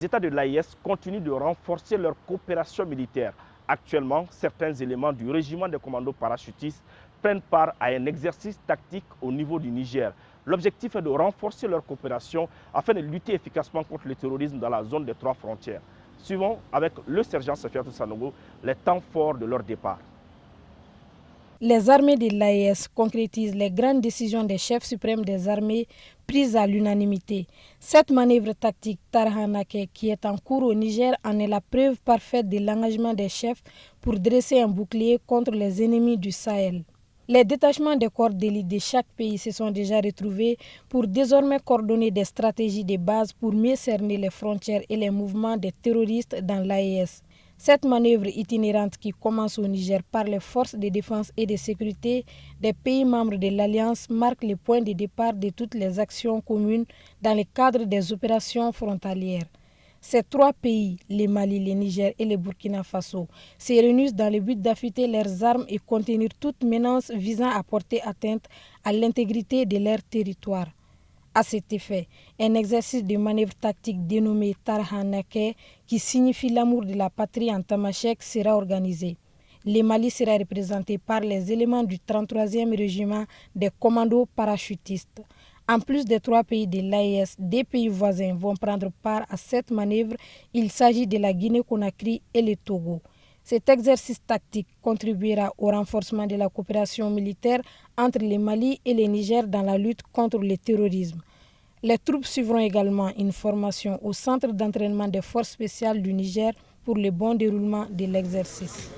Les États de l'AES continuent de renforcer leur coopération militaire. Actuellement, certains éléments du régiment des commandos parachutistes prennent part à un exercice tactique au niveau du Niger. L'objectif est de renforcer leur coopération afin de lutter efficacement contre le terrorisme dans la zone des 3 frontières. Suivons avec le sergent Safiatou Sanogo les temps forts de leur départ. Les armées de l'AES concrétisent les grandes décisions des chefs suprêmes des armées prises à l'unanimité. Cette manœuvre tactique Tarhanake qui est en cours au Niger en est la preuve parfaite de l'engagement des chefs pour dresser un bouclier contre les ennemis du Sahel. Les détachements des corps d'élite de chaque pays se sont déjà retrouvés pour désormais coordonner des stratégies de base pour mieux cerner les frontières et les mouvements des terroristes dans l'AES. Cette manœuvre itinérante qui commence au Niger par les forces de défense et de sécurité des pays membres de l'Alliance marque le point de départ de toutes les actions communes dans le cadre des opérations frontalières. Ces 3 pays, le Mali, le Niger et le Burkina Faso, se réunissent dans le but d'affûter leurs armes et contenir toute menace visant à porter atteinte à l'intégrité de leur territoire. À cet effet, un exercice de manœuvre tactique dénommé Tarhanake, qui signifie l'amour de la patrie en tamashek, sera organisé. Le Mali sera représenté par les éléments du 33e régiment des commandos parachutistes. En plus des 3 pays de l'AES, 2 pays voisins vont prendre part à cette manœuvre. Il s'agit de la Guinée-Conakry et le Togo. Cet exercice tactique contribuera au renforcement de la coopération militaire entre le Mali et le Niger dans la lutte contre le terrorisme. Les troupes suivront également une formation au centre d'entraînement des forces spéciales du Niger pour le bon déroulement de l'exercice.